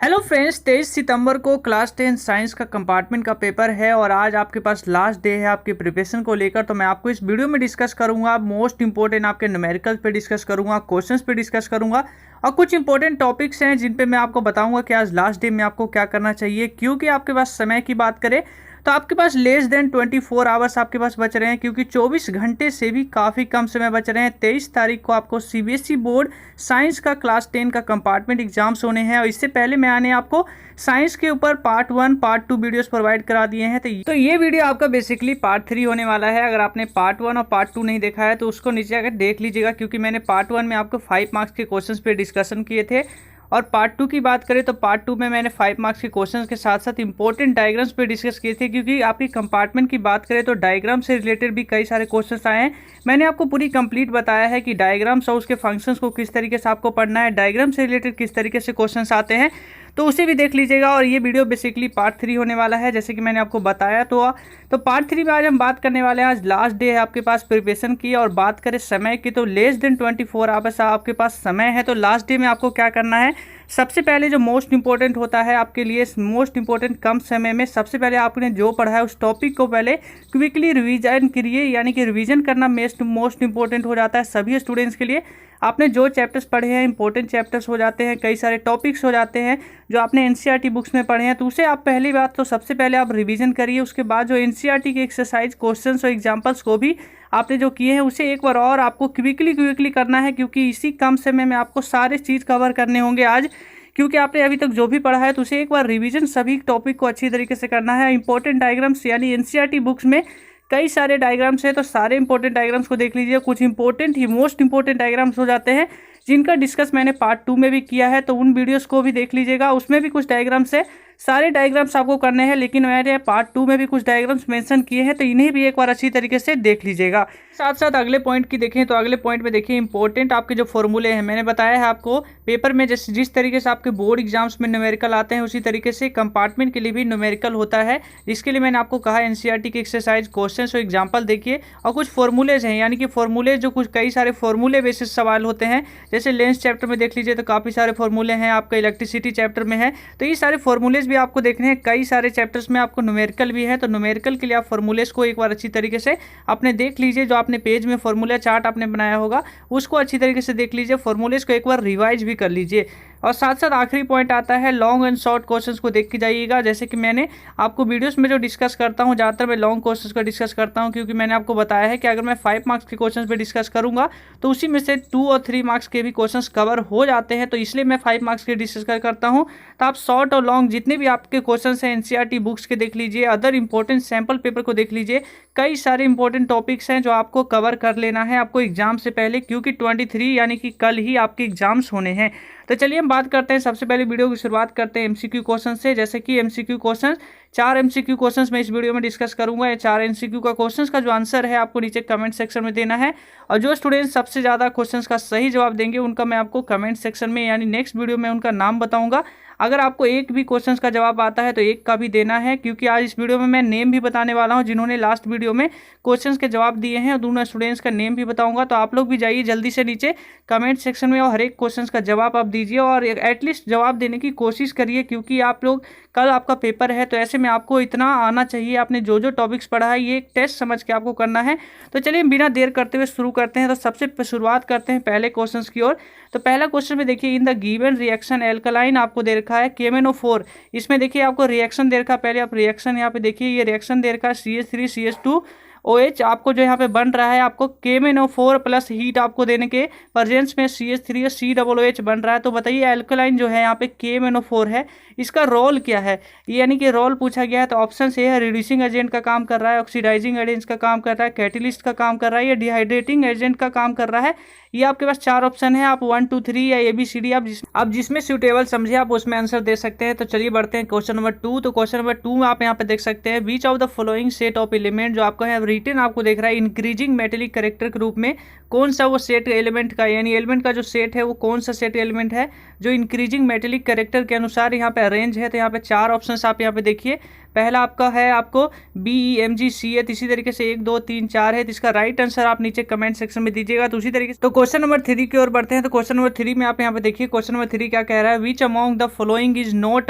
Hello friends, 23 सितंबर को class 10 science का compartment का पेपर है और आज आपके पास लास्ट डे है आपकी प्रिपरेशन को लेकर। तो मैं आपको इस वीडियो में डिस्कस करूंगा मोस्ट इंपॉर्टेंट आपके न्यूमेरिकल्स पे डिस्कस करूंगा, क्वेश्चंस पे डिस्कस करूंगा और कुछ इंपॉर्टेंट टॉपिक्स हैं जिन पे मैं आपको बताऊंगा कि आज लास्ट डे में आपको क्या करना चाहिए। क्योंकि आपके पास समय की बात करें तो आपके पास लेस देन 24 आवर्स आपके पास बच रहे हैं, क्योंकि 24 घंटे से भी काफ़ी कम समय बच रहे हैं। 23 तारीख को आपको सीबीएसई बोर्ड साइंस का क्लास 10 का कंपार्टमेंट एग्जाम्स होने हैं और इससे पहले मैंने आपको साइंस के ऊपर पार्ट 1 पार्ट 2 वीडियोस प्रोवाइड करा दिए हैं। तो ये वीडियो आपका बेसिकली पार्ट 3 होने वाला है। अगर आपने पार्ट 1 और पार्ट 2 नहीं देखा है तो उसको नीचे आकर देख लीजिएगा, क्योंकि मैंने पार्ट 1 में आपको 5 मार्क्स के क्वेश्चंस पे डिस्कशन किए थे और पार्ट 2 की बात करें तो पार्ट 2 में मैंने 5 मार्क्स के क्वेश्चंस के साथ साथ इंपॉर्टेंट डायग्राम्स पे डिस्कस किए थे। क्योंकि आपकी कंपार्टमेंट की बात करें तो डायग्राम से रिलेटेड भी कई सारे क्वेश्चंस आए हैं। मैंने आपको पूरी कंप्लीट बताया है कि डायग्राम्स और उसके फंक्शंस को किस तरीके से आपको पढ़ना है, डायग्राम से रिलेटेड किस तरीके से क्वेश्चंस आते हैं, तो उसे भी देख लीजिएगा। और ये वीडियो बेसिकली पार्ट 3 होने वाला है, जैसे कि मैंने आपको बताया। तो पार्ट 3 में आज हम बात करने वाले हैं। आज लास्ट डे है आपके पास प्रिपरेशन की। और बात करें समय की तो लेस देन 24 आवर्स आपके पास समय है। तो लास्ट डे में आपको क्या करना है, सबसे पहले जो मोस्ट इंपॉर्टेंट होता है आपके लिए, मोस्ट इंपॉर्टेंट कम समय में सबसे पहले आपने जो पढ़ा है उस टॉपिक को पहले क्विकली रिवीजन करिए। यानी कि रिवीजन करना मोस्ट इंपॉर्टेंट हो जाता है सभी स्टूडेंट्स के लिए। आपने जो चैप्टर्स पढ़े हैं इंपॉर्टेंट चैप्टर्स हो जाते हैं, कई सारे टॉपिक्स हो जाते हैं जो आपने एनसीईआरटी बुक्स में पढ़े हैं, तो उसे आप पहली बात तो सबसे पहले आप रिवीजन करिए। उसके बाद जो एनसीईआरटी के एक्सरसाइज क्वेश्चंस और एग्जांपल्स को भी आपने जो किए हैं उसे एक बार और आपको क्विकली करना है, क्योंकि इसी कम समय में आपको सारे चीज़ कवर करने होंगे आज। क्योंकि आपने अभी तक जो भी पढ़ा है तो उसे एक बार रिवीजन सभी टॉपिक को अच्छी तरीके से करना है। इंपॉर्टेंट डायग्राम्स यानी एनसीईआरटी बुक्स में कई सारे डायग्राम्स हैं, तो सारे इंपॉर्टेंट डायग्राम्स को देख लीजिए। कुछ इंपॉर्टेंट ही मोस्ट इंपॉर्टेंट डायग्राम्स हो जाते हैं जिनका डिस्कस मैंने पार्ट 2 में भी किया है, तो उन वीडियोस को भी देख लीजिएगा। उसमें भी कुछ डायग्राम्स है, सारे डायग्राम्स आपको करने हैं, लेकिन मैंने पार्ट 2 में भी कुछ डायग्राम्स मेंशन किए हैं, तो इन्हें भी एक बार अच्छी तरीके से देख लीजिएगा। साथ साथ अगले पॉइंट की देखें तो अगले पॉइंट में देखिए इंपॉर्टेंट आपके जो फॉर्मूले हैं। मैंने बताया है आपको पेपर में जिस तरीके से आपके बोर्ड एग्जाम्स में न्यूमेरिकल आते हैं उसी तरीके से कंपार्टमेंट के लिए भी न्यूमेरिकल होता है। इसके लिए मैंने आपको कहा एनसीईआरटी के एक्सरसाइज क्वेश्चन और एग्जाम्पल देखिए और कुछ फॉर्मूलेज हैं, यानी कि फॉर्मूले जो कुछ कई सारे फॉर्मूले बेसिस सवाल होते हैं। जैसे लेंस चैप्टर में देख लीजिए तो काफ़ी सारे फॉर्मूले हैं, आपका इलेक्ट्रिसिटी चैप्टर में है, तो ये सारे फॉर्मूलेज भी आपको देखने हैं। कई सारे चैप्टर्स में आपको न्यूमेरिकल भी है, तो न्यूमेरिकल के लिए आप फॉर्मूलेज को एक बार अच्छी तरीके से अपने देख लीजिए। जो आपने पेज में फॉर्मूला चार्ट आपने बनाया होगा उसको अच्छी तरीके से देख लीजिए, फॉर्मूलेज को एक बार रिवाइज भी कर लीजिए। और साथ साथ आखिरी पॉइंट आता है लॉन्ग एंड शॉर्ट क्वेश्चंस को देख के जाइएगा। जैसे कि मैंने आपको वीडियोस में जो डिस्कस करता हूं ज़्यादातर मैं लॉन्ग क्वेश्चंस का डिस्कस करता हूं, क्योंकि मैंने आपको बताया है कि अगर मैं 5 मार्क्स के क्वेश्चंस पे डिस्कस करूंगा तो उसी में से 2 और 3 मार्क्स के भी क्वेश्चंस कवर हो जाते हैं, तो इसलिए मैं 5 मार्क्स के डिस्कस करता हूँ। तो आप शॉर्ट और लॉन्ग जितने भी आपके क्वेश्चन हैं एनसीईआरटी बुक्स के देख लीजिए, अदर इंपॉर्टेंट सैम्पल पेपर को देख लीजिए। कई सारे इंपॉर्टेंट टॉपिक्स हैं जो आपको कवर कर लेना है आपको एग्जाम से पहले, क्योंकि 23 यानी कि कल ही आपके एग्जाम्स होने हैं। तो चलिए हम बात करते हैं, सबसे पहले वीडियो की शुरुआत करते हैं एमसीक्यू क्वेश्चन से। जैसे कि एमसीक्यू क्वेश्चन 4 एमसीक्यू क्वेश्चंस मैं इस वीडियो में डिस्कस करूंगा। ये 4 एमसीक्यू का क्वेश्चंस का जो आंसर है आपको नीचे कमेंट सेक्शन में देना है, और जो स्टूडेंट सबसे ज़्यादा क्वेश्चंस का सही जवाब देंगे उनका मैं आपको कमेंट सेक्शन में यानी नेक्स्ट वीडियो में उनका नाम बताऊंगा। अगर आपको एक भी क्वेश्चंस का जवाब आता है तो एक का भी देना है, क्योंकि आज इस वीडियो में मैं नेम भी बताने वाला हूं जिन्होंने लास्ट वीडियो में क्वेश्चंस के जवाब दिए हैं, और दोनों स्टूडेंट्स का नेम भी बताऊंगा। तो आप लोग भी जाइए जल्दी से नीचे कमेंट सेक्शन में और हर एक क्वेश्चंस का जवाब आप दीजिए और एटलीस्ट जवाब देने की कोशिश करिए, क्योंकि आप लोग कल आपका पेपर है, तो ऐसे में आपको इतना आना चाहिए। आपने जो जो टॉपिक्स पढ़ा है ये एक टेस्ट समझ के आपको करना है। तो चलिए बिना देर करते हुए शुरू करते हैं। तो सबसे शुरुआत करते हैं पहले क्वेश्चन की ओर। तो पहला क्वेश्चन में देखिए in the given reaction alkaline आपको दे रखा है KMnO4। इसमें देखिए आपको रिएक्शन दे रखा है, पहले आप रिएक्शन यहाँ पे देखिए, ये रिएक्शन दे रखा है CH3CH2OH आपको जो यहाँ पे बन रहा है, आपको KMnO4 प्लस हीट आपको देने के प्रेजेंस में CH3 और COOH बन रहा है। तो बताइए एल्कलाइन जो है यहाँ पे KMnO4 है, इसका रोल क्या है, यानी कि रोल पूछा गया है। तो ऑप्शन ए है रिड्यूसिंग एजेंट का काम कर रहा है, ऑक्सीडाइजिंग एजेंट का काम कर रहा है, कैटेलिस्ट का काम कर रहा है, या डिहाइड्रेटिंग एजेंट का काम कर रहा है। ये आपके पास 4 ऑप्शन है, आप 1 2 3 या ABCD आप जिसमें सूटेबल समझे आप उसमें आंसर दे सकते हैं। तो चलिए बढ़ते हैं क्वेश्चन नंबर 2। तो क्वेश्चन नंबर 2 में आप यहाँ पे देख सकते हैं बीच of the following set of element, जो आपको है रिटन आपको देख रहा है इंक्रीजिंग मेटेलिक कैरेक्टर के रूप में कौन सा वो सेट एलिमेंट का, यानी एलिमेंट का जो सेट है वो कौन सा सेट एलिमेंट है जो इंक्रीजिंग मेटेलिक कैरेक्टर के अनुसार यहाँ पे अरेंज है। तो यहाँ पे 4 ऑप्शंस आप यहाँ पे देखिए। पहला आपका है आपको BEMG है, इसी तरीके से 1 2 3 4 है। तो इसका राइट आंसर आप नीचे कमेंट सेक्शन में दीजिएगा। तो उसी तरीके से तो क्वेश्चन नंबर 3 की ओर बढ़ते हैं। तो क्वेश्चन नंबर 3 में आप यहाँ पे देखिए, क्वेश्चन नंबर 3 क्या कह रहा है, which among the following is not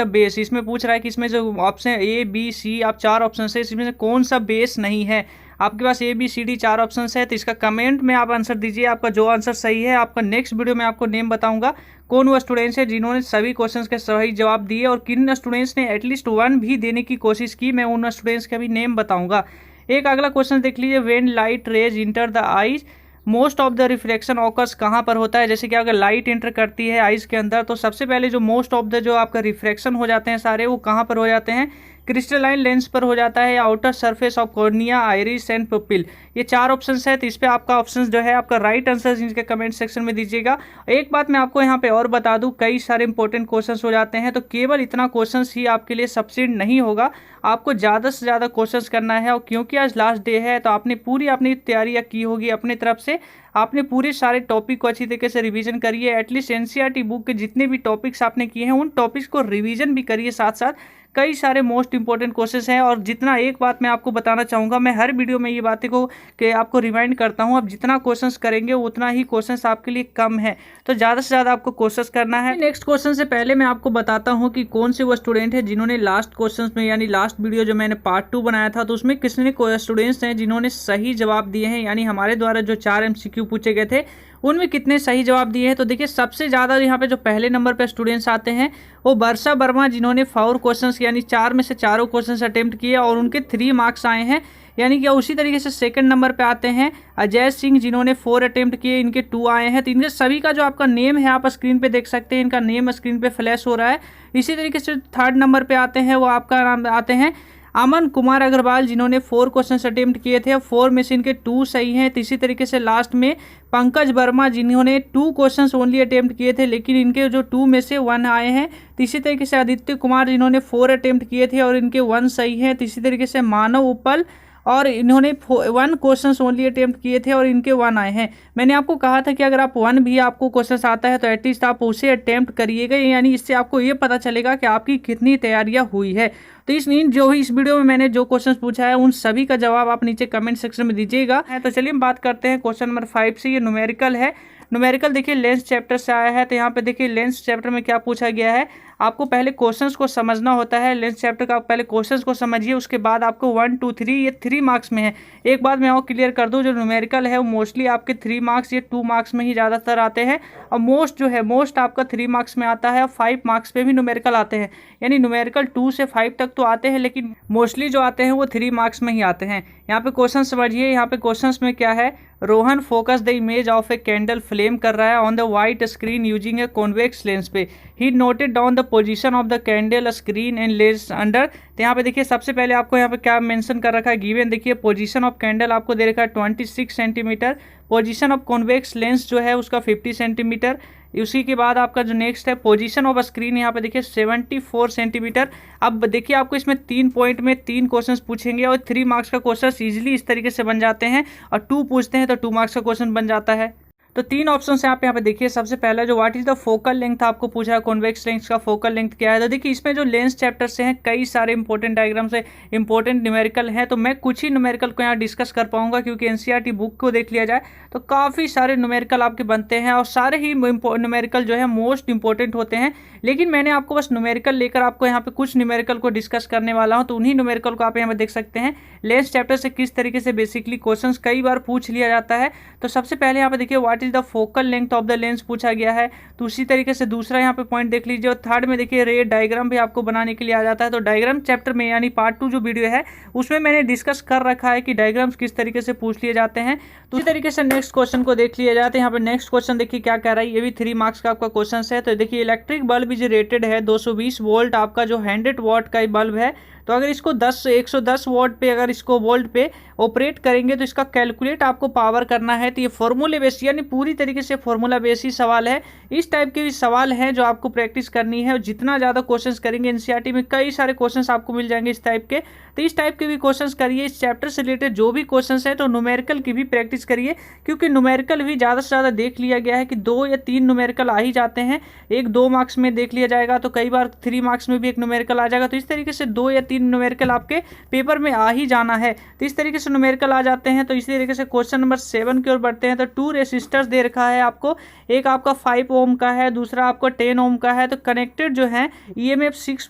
a base. इसमें पूछ रहा है कि इसमें जो ऑप्शन A B C आप 4 ऑप्शन है, इसमें से कौन सा बेस नहीं है। आपके पास ABCD 4 ऑप्शन है। तो इसका कमेंट में आप आंसर दीजिए, आपका जो आंसर सही है। आपका नेक्स्ट वीडियो में आपको नेम बताऊंगा कौन वो स्टूडेंट्स है जिन्होंने सभी क्वेश्चंस के सही जवाब दिए और किन स्टूडेंट्स ने एटलीस्ट 1 भी देने की कोशिश की, मैं उन स्टूडेंट्स का भी नेम बताऊंगा। एक अगला क्वेश्चन देख लीजिए, when light rays enter the eyes most of the reflection occurs कहाँ पर होता है। जैसे कि अगर लाइट इंटर करती है आइज के अंदर तो सबसे पहले जो मोस्ट ऑफ द जो आपका रिफ्लेक्शन हो जाते हैं सारे वो कहाँ पर हो जाते हैं, क्रिस्टलाइन लेंस पर हो जाता है या outer surface of cornea, iris and pupil. ये 4 ऑप्शन है। तो इस पे आपका ऑप्शन जो है आपका राइट आंसर इनके कमेंट सेक्शन में दीजिएगा। एक बात मैं आपको यहाँ पे और बता दूं, कई सारे इंपॉर्टेंट क्वेश्चंस हो जाते हैं, तो केवल इतना क्वेश्चंस ही आपके लिए सफिशिएंट नहीं होगा, आपको ज़्यादा से ज़्यादा क्वेश्चंस करना है। और क्योंकि आज लास्ट डे है तो आपने पूरी अपनी तैयारियाँ की होगी अपनी तरफ से, आपने पूरे सारे टॉपिक को अच्छी तरीके से रिवीजन करिए। एटलीस्ट NCERT बुक के जितने भी टॉपिक्स आपने किए हैं उन टॉपिक्स को रिवीजन भी करिए साथ साथ। कई सारे मोस्ट इंपॉर्टेंट क्वेश्चंस हैं और जितना एक बात मैं आपको बताना चाहूँगा, मैं हर वीडियो में ये बातें को कि आपको रिमाइंड करता हूँ, आप जितना क्वेश्चंस करेंगे उतना ही क्वेश्चंस आपके लिए कम है, तो ज़्यादा से ज़्यादा आपको क्वेश्चंस करना है। नेक्स्ट क्वेश्चन से पहले मैं आपको बताता हूँ कि कौन से वो स्टूडेंट है जिन्होंने लास्ट क्वेश्चन में, यानी लास्ट वीडियो जो मैंने पार्ट 2 बनाया था तो उसमें कितने स्टूडेंट्स हैं जिन्होंने सही जवाब दिए हैं, यानी हमारे द्वारा जो 4 MCQ पूछे गए थे उनमें कितने सही जवाब दिए हैं। तो देखिए सबसे ज़्यादा यहाँ पे जो पहले नंबर पे स्टूडेंट्स आते हैं वो वर्षा वर्मा, जिन्होंने 4 क्वेश्चंस यानी 4 में से 4 क्वेश्चंस अटेम्प्ट किए और उनके 3 मार्क्स आए हैं, यानी कि उसी तरीके से सेकंड नंबर पे आते हैं अजय सिंह, जिन्होंने 4 अटेम्प्ट किए, इनके 2 आए हैं। तो इनके सभी का जो आपका नेम है आप स्क्रीन पे देख सकते हैं, इनका नेम स्क्रीन पे फ्लैश हो रहा है। इसी तरीके से थर्ड नंबर पे आते हैं वो आपका नाम आते हैं अमन कुमार अग्रवाल, जिन्होंने 4 क्वेश्चन अटेम्प्ट किए थे, 4 में से इनके 2 सही हैं। तो इसी तरीके से लास्ट में पंकज वर्मा, जिन्होंने 2 क्वेश्चन ओनली अटेम्प्ट किए थे लेकिन इनके जो 2 में से 1 आए हैं। तो इसी तरीके से आदित्य कुमार, जिन्होंने 4 अटेम्प्ट किए थे और इनके 1 सही हैं। तो इसी तरीके से मानव उपल, और इन्होंने 1 क्वेश्चन ओनली अटेम्प्ट किए थे और इनके 1 आए हैं। मैंने आपको कहा था कि अगर आप 1 भी आपको क्वेश्चन आता है तो एटलीस्ट आप उसे अटेम्प्ट करिएगा, यानी इससे आपको ये पता चलेगा कि आपकी कितनी तैयारियां हुई है। तो इस वीडियो में मैंने जो क्वेश्चन पूछा है उन सभी का जवाब आप नीचे कमेंट सेक्शन में दीजिएगा। तो चलिए हम बात करते हैं क्वेश्चन नंबर 5 से। ये न्यूमेरिकल है। न्यूमेरिकल देखिए लेंस चैप्टर से आया है। तो यहाँ पे देखिए लेंस चैप्टर में क्या पूछा गया है, आपको पहले क्वेश्चंस को समझना होता है। लेंस चैप्टर का आप पहले क्वेश्चंस को समझिए, उसके बाद आपको 1 2 3 ये 3 मार्क्स में है। एक बात मैं और क्लियर कर दूं, जो न्यूमेरिकल है वो मोस्टली आपके 3 मार्क्स ये 2 मार्क्स में ही ज़्यादातर आते हैं, और मोस्ट आपका 3 मार्क्स में आता है और 5 मार्क्स पे भी न्यूमेरिकल आते हैं। यानी न्यूमेरिकल 2 से 5 तक तो आते हैं लेकिन मोस्टली जो आते हैं वो 3 मार्क्स में ही आते हैं। यहाँ पे क्वेश्चन समझिए, यहाँ पे क्वेश्चन में क्या है, Rohan focus the image of a candle flame कर रहा है on the white screen using a convex lens पे। He noted down the position of the candle screen and lens under. तो यहाँ पे देखिए सबसे पहले आपको यहाँ पे क्या मेंशन कर रखा है, गिवन देखिए पोजीशन ऑफ कैंडल आपको दे रखा है 26 centimetre, position of convex lens जो है उसका 50 सेंटीमीटर। उसी के बाद आपका जो नेक्स्ट है पोजीशन ऑफ स्क्रीन, यहाँ पे देखिए 74 सेंटीमीटर। अब देखिए आपको इसमें 3 पॉइंट में 3 क्वेश्चंस पूछेंगे और 3 मार्क्स का क्वेश्चन इजीली इस तरीके से बन जाते हैं, और 2 पूछते हैं तो 2 मार्क्स का क्वेश्चन बन जाता है। तो 3 ऑप्शन है आप यहाँ पे देखिए। सबसे पहला जो what is the focal length आपको पूछा है, कॉन्वेक्स लेंस का फोकल लेंथ क्या है। तो देखिए इसमें जो लेंस चैप्टर से हैं कई सारे इंपॉर्टेंट डायग्राम्स है, इंपॉर्टेंट न्यूमेरिकल है, तो मैं कुछ ही न्यूमेरिकल को यहाँ डिस्कस कर पाऊंगा, क्योंकि NCERT बुक को देख लिया जाए तो काफ़ी सारे न्यूमेरिकल आपके बनते हैं और सारे ही न्यूमेरिकल जो है मोस्ट इंपॉर्टेंट होते हैं। लेकिन मैंने आपको बस न्यूमेरिकल लेकर आपको यहाँ पे कुछ न्यूमेरिकल को डिस्कस करने वाला हूँ, तो उन्हीं न्यूमेरिकल को आप यहाँ पे देख सकते हैं। लेंस चैप्टर से किस तरीके से बेसिकली क्वेश्चंस कई बार पूछ लिया जाता है। तो सबसे पहले यहाँ पे देखिए what is the focal length of the lens पूछा गया है। तो उसी तरीके से दूसरा यहाँ पे पॉइंट देख लीजिए, और थर्ड में देखिए रे डायग्राम भी आपको बनाने के लिए आ जाता है। तो डायग्राम चैप्टर में यानी पार्ट 2 जो वीडियो है उसमें मैंने डिस्कस कर रखा है कि डायग्राम्स किस तरीके से पूछ लिए जाते हैं। तो इसी तरीके से नेक्स्ट क्वेश्चन को देख लिया जाता है। यहाँ पे नेक्स्ट क्वेश्चन देखिए क्या कह रहा है, ये भी 3 मार्क्स का आपका क्वेश्चन है। तो देखिए इलेक्ट्रिक बल्ब इज रेटेड है 220 वोल्ट, आपका जो 100 वाट का बल्ब है तो अगर इसको 110 वोल्ट पे अगर इसको वोल्ट पे ऑपरेट करेंगे तो इसका कैलकुलेट आपको पावर करना है। तो ये फॉर्मूले बेस यानी पूरी तरीके से फॉर्मूला बेस ही सवाल है। इस टाइप के भी सवाल हैं जो आपको प्रैक्टिस करनी है, और जितना ज़्यादा क्वेश्चंस करेंगे एनसीईआरटी में कई सारे क्वेश्चंस आपको मिल जाएंगे इस टाइप के। तो इस टाइप के भी क्वेश्चंस करिए, इस चैप्टर से रिलेटेड जो भी क्वेश्चंस है तो न्यूमेरिकल की भी प्रैक्टिस करिए, क्योंकि न्यूमेरिकल भी ज़्यादा से ज़्यादा देख लिया गया है कि 2 या 3 न्यूमेरिकल आ ही जाते हैं। एक 2 मार्क्स में देख लिया जाएगा तो कई बार 3 मार्क्स में भी एक न्यूमेरिकल आ जाएगा। तो इस तरीके से 2 या 3 न्यूमेरिकल आपके पेपर में आ ही जाना है। तो इस तरीके से न्यूमेरिकल आ जाते हैं। तो इसी तरीके से क्वेश्चन नंबर 7 की ओर बढ़ते हैं। तो 2 रेसिस्टर्स दे रखा है आपको, एक आपका 5 ओम का है, दूसरा आपको 10 ओम का है। तो कनेक्टेड जो है ईएमएफ 6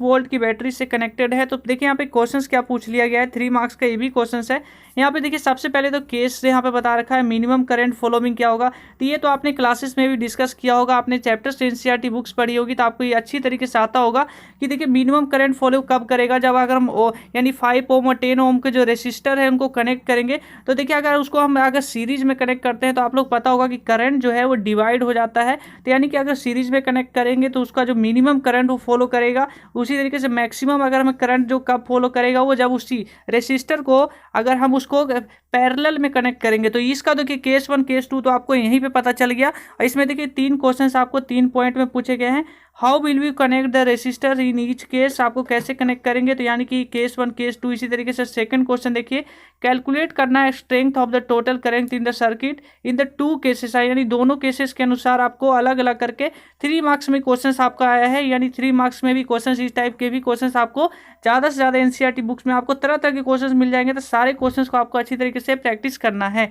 वोल्ट की बैटरी से कनेक्टेड है। तो देखिए यहाँ पे क्वेश्चंस क्या पूछ लिया गया है, 3 मार्क्स का ये भी क्वेश्चंस है। यहाँ पे देखिए सबसे पहले तो केस से यहाँ पे बता रखा है मिनिमम करंट फॉलोइंग क्या होगा। तो ये तो आपने क्लासेस में भी डिस्कस किया होगा, आपने चैप्टर्स एनसीईआरटी बुक्स पढ़ी होगी तो आपको ये अच्छी तरीके से आता होगा कि देखिए मिनिमम करंट फॉलो कब करेगा, जब अगर हम यानी 5 ओम और 10 ओम के जो रेसिस्टर है उनको कनेक्ट करेंगे। तो देखिए अगर उसको हम अगर सीरीज में कनेक्ट करते हैं तो आप लोग पता होगा कि करंट जो है वो डिवाइड हो जाता है। तो यानी कि अगर सीरीज में कनेक्ट करेंगे तो उसका जो मिनिमम करंट वो फॉलो करेगा, उसी तरीके से मैक्सिमम अगर हमें करंट जो कब फॉलो करेगा वो जब उसी रेसिस्टर को अगर हम उसको पैरेलल में कनेक्ट करेंगे। तो इसका देखिए केस 1 केस 2 तो आपको यहीं पे पता चल गया। और इसमें देखिए 3 क्वेश्चंस आपको 3 पॉइंट में पूछे गए हैं। How will we connect the resistor in each case, आपको कैसे कनेक्ट करेंगे। तो यानी कि केस 1 केस 2। इसी तरीके से सेकंड क्वेश्चन देखिए, कैलकुलेट करना है strength of the total current in the circuit in the 2 cases, यानी दोनों केसेस के अनुसार आपको अलग अलग करके 3 मार्क्स में क्वेश्चंस आपका आया है। यानी 3 मार्क्स में भी क्वेश्चंस, इस टाइप के भी क्वेश्चंस आपको ज़्यादा से ज़्यादा एनसीईआरटी बुक्स में आपको तरह तरह के क्वेश्चंस मिल जाएंगे। तो सारे क्वेश्चंस को आपको अच्छी तरीके से प्रैक्टिस करना है।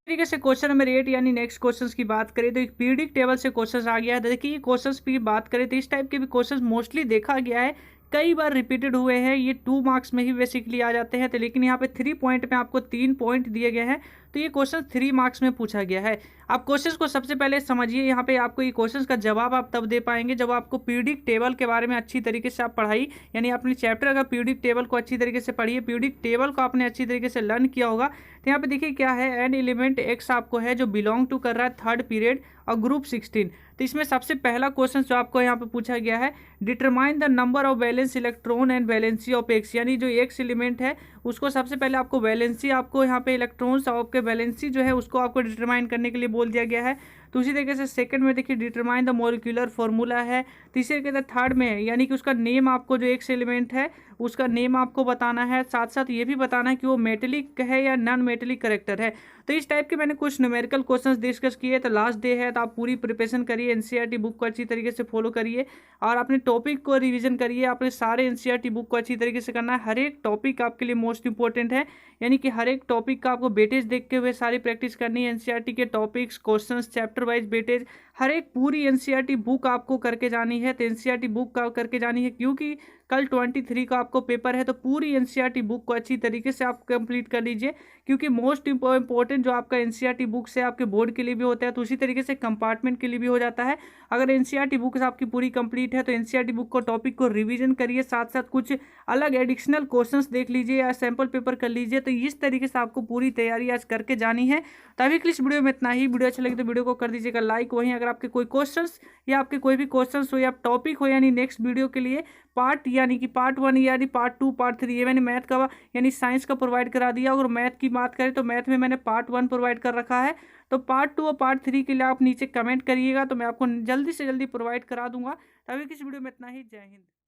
तरीके से क्वेश्चन नंबर 8 यानी नेक्स्ट क्वेश्चंस की बात करें तो एक पीरियडिक टेबल से क्वेश्चंस आ गया है। देखिए ये क्वेश्चंस की बात करें तो इस टाइप के भी क्वेश्चंस मोस्टली देखा गया है, कई बार रिपीटेड हुए हैं। ये 2 मार्क्स में ही बेसिकली आ जाते हैं। तो लेकिन यहाँ पे 3 पॉइंट में आपको 3 पॉइंट दिए गए हैं। तो ये क्वेश्चन 3 मार्क्स में पूछा गया है। आप क्वेश्चंस को सबसे पहले समझिए। यहाँ पे आपको ये क्वेश्चंस का जवाब आप तब दे पाएंगे जब आपको पीरियडिक टेबल के बारे में अच्छी तरीके से आप पढ़ाई, यानी अपने चैप्टर अगर पीरियडिक टेबल को अच्छी तरीके से पढ़िए, पीरियडिक टेबल को आपने अच्छी तरीके से लर्न किया होगा। तो यहाँ पे देखिए क्या है, एन एलिमेंट एक्स आपको है जो बिलोंग टू कर रहा है 3rd पीरियड और ग्रुप 16। तो इसमें सबसे पहला क्वेश्चन जो आपको यहाँ पे पूछा गया है, determine the number of valence electron and valency of x, यानी जो एक्स एलिमेंट है उसको सबसे पहले आपको वैलेंसी, आपको यहाँ पे इलेक्ट्रॉन्स और आपके वैलेंसी जो है उसको आपको डिटरमाइन करने के लिए बोल दिया गया है। तो उसी तरीके से सेकंड में देखिए डिटरमाइन द मॉलिक्यूलर फार्मूला है। तीसरे के थर्ड में है यानी कि उसका नेम, आपको जो एक्स एलिमेंट है उसका नेम आपको बताना है, साथ साथ ये भी बताना है कि वो मेटेलिक है या नॉन मेटेलिक करेक्टर है। तो इस टाइप के मैंने कुछ न्यूमेरिकल क्वेश्चंस डिस्कस किए। तो लास्ट डे है तो आप पूरी प्रिपरेशन करिए, एनसीईआरटी बुक को अच्छी तरीके से फॉलो करिए और अपने टॉपिक को रिवीजन करिए। अपने सारे एनसीईआरटी बुक को अच्छी तरीके से करना है। हर एक टॉपिक आपके लिए मोस्ट इंपॉर्टेंट है, यानी कि हर एक टॉपिक का आपको वेटेज देखते हुए सारी प्रैक्टिस करनी है। एनसीईआरटी के topics, questions, chapter wise weightage, हर एक पूरी एनसीईआरटी बुक आपको करके जानी है। तो एनसीईआरटी बुक का करके जानी है क्योंकि कल 23 का आपको पेपर है। तो पूरी एनसीईआरटी बुक को अच्छी तरीके से आप कंप्लीट कर लीजिए, क्योंकि मोस्ट इंपॉर्टेंट जो आपका एनसीईआरटी बुक्स है आपके बोर्ड के लिए भी होता है, तो उसी तरीके से कंपार्टमेंट के लिए भी हो जाता है। अगर एनसीईआरटी बुक्स आपकी पूरी कंप्लीट है तो एनसीईआरटी बुक को टॉपिक को रिवीजन करिए, साथ साथ कुछ अलग एडिशनल क्वेश्चंस देख लीजिए या सैम्पल पेपर कर लीजिए। तो इस तरीके से आपको पूरी तैयारी आज करके जानी है। तभी के इस वीडियो में इतना ही। वीडियो अच्छा लगे तो वीडियो को कर दीजिएगा लाइक। वहीं अगर आपके कोई क्वेश्चंस या आपके कोई भी क्वेश्चंस हो या टॉपिक हो, यानी नेक्स्ट वीडियो के लिए पार्ट, यानी कि पार्ट 1 यानी पार्ट 2 पार्ट 3, ये मैंने मैथ का यानी साइंस का प्रोवाइड करा दिया। अगर मैथ की बात करें तो मैथ में मैंने पार्ट 1 प्रोवाइड कर रखा है। तो पार्ट 2 और पार्ट 3 के लिए आप नीचे कमेंट करिएगा तो मैं आपको जल्दी से जल्दी प्रोवाइड करा दूंगा। तभी किस वीडियो में इतना ही। जय हिंद।